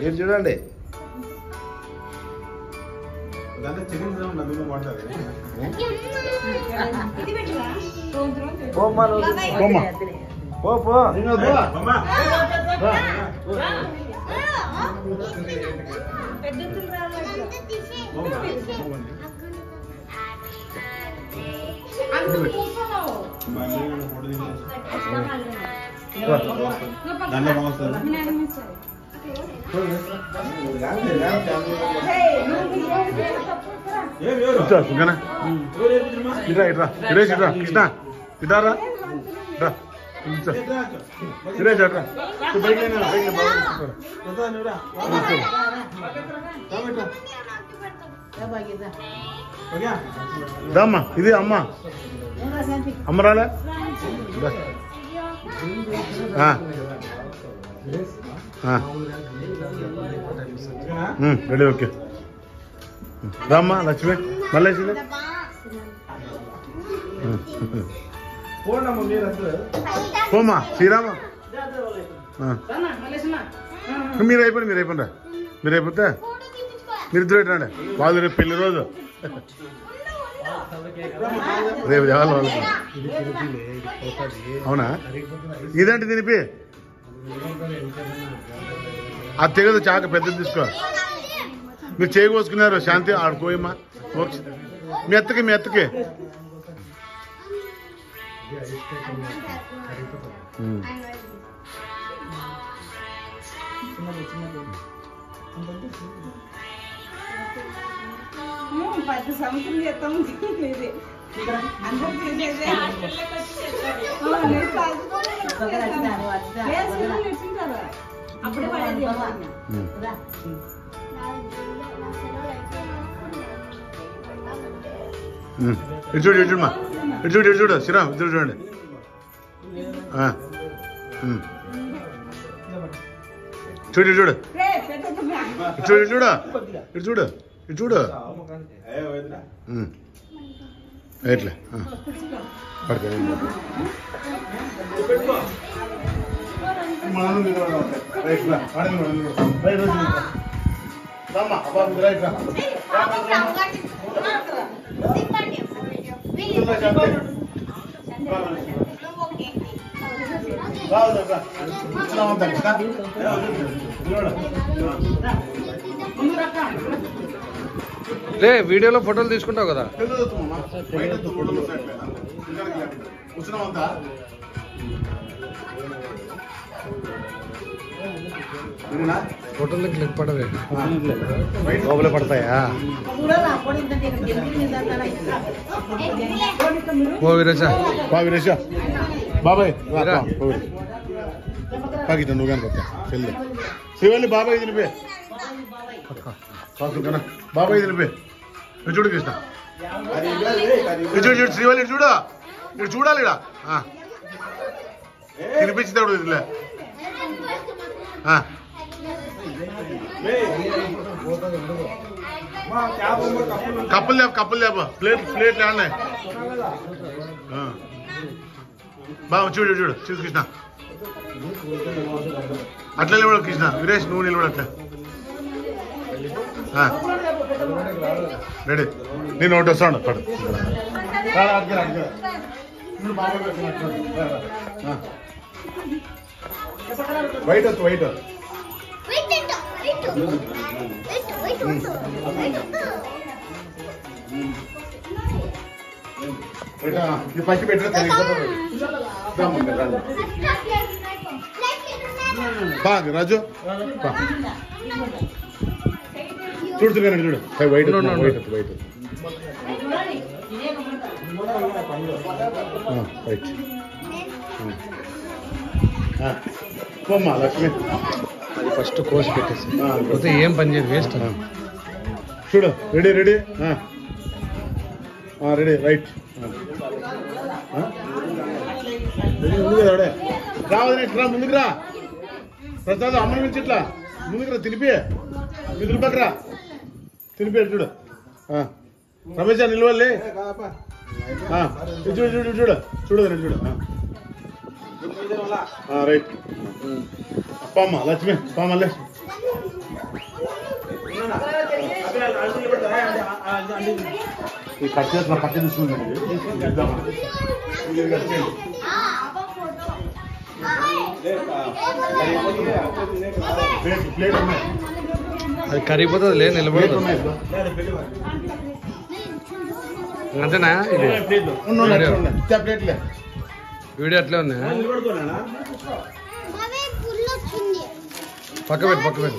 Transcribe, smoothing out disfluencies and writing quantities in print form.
మీరు చూడండి కృష్ణ ఇటారా సురేష్ అట్రా దమ్మా ఇది అమ్మ అమ్మ రాలే రెడీ ఓకే రామ్మా లక్ష్మి మళ్ళీ పోమా శ్రీరామా మీరు అయిపోయినరా మీరు అయిపోతే మీరిద్దరు రండి వాళ్ళు రేపు పెళ్లి రోజు రేపు దేవాలి వాళ్ళకి అవునా ఇదేంటి తినిపి అది తెగదు చాక పెద్దది తీసుకో మీరు చేయి కోసుకున్నారు శాంతి ఆడుకోయమ్మా మీ ఎత్తకి పెద్ద సంవత్సరం చేస్తాం అప్పుడే పడేది చూడమ్మా చూడు శ్రీరామ్ ఇద్దరు చూడండి చూడు చూడు చూడు ఎట్లా పడుతుంది రే వీడియోలో ఫోటోలు తీసుకుంటావు కదా ఫోటోలు క్లిక్ పడవే లోపలే పడతాయా ఓ వీరేశ బాబాయ్ పాకిట నువ్వు కానీ కొత్త చెల్లి శివల్లి బాబాయ్ తినిపే బాబాయ్ తినిపే చూడు కృష్ణ చూడు శ్రీవల్లి చూడు మీరు చూడాలి ఇడా తినిపించుతాడు ఇట్లా కప్పులు లేప ప్లేట్లు ఆడినాయి బాబు చూడు కృష్ణ అట్లా నిలబడు కృష్ణ వీరేష్ నువ్వు నిలబడు అట్లా రెడీ నేను ఒకటి వస్తాను పడు వైట్ పచ్చి పెట్టిన బాగా రాజు చూడుతున్నాను చూడు వైట్ వైట్ పోమ్మా లక్ష్మి ఫస్ట్ కోసి పెట్టేసి పోతే ఏం పని చేయదు వేస్ట్ చూడు రెడీ రెడీ రైట్ ముందుకు రాడే రావద్దు ఇట్లా ముందుకు రా ప్రసాద్ అమ్మని పిలిచి ఇట్లా ముందుకు రా తినిపి నిధులు పక్కరా తినిపి చూడు రమేష్ నిలవాలి చూడు చూడు చూడు చూడు చూడు రైట్ అప్పమ్మ లక్ష్మి అప్పమ్మలే ఈ కట్ చేసిన పక్క తీసుకుందండి ప్లేట్ ఉన్నాయి అది కరిగిపోతుంది లే నిలబడదు అంతేనా ఇది ప్లేట్లే వీడియో అట్లే ఉన్నాయా పక్క పెట్టు కొద్ది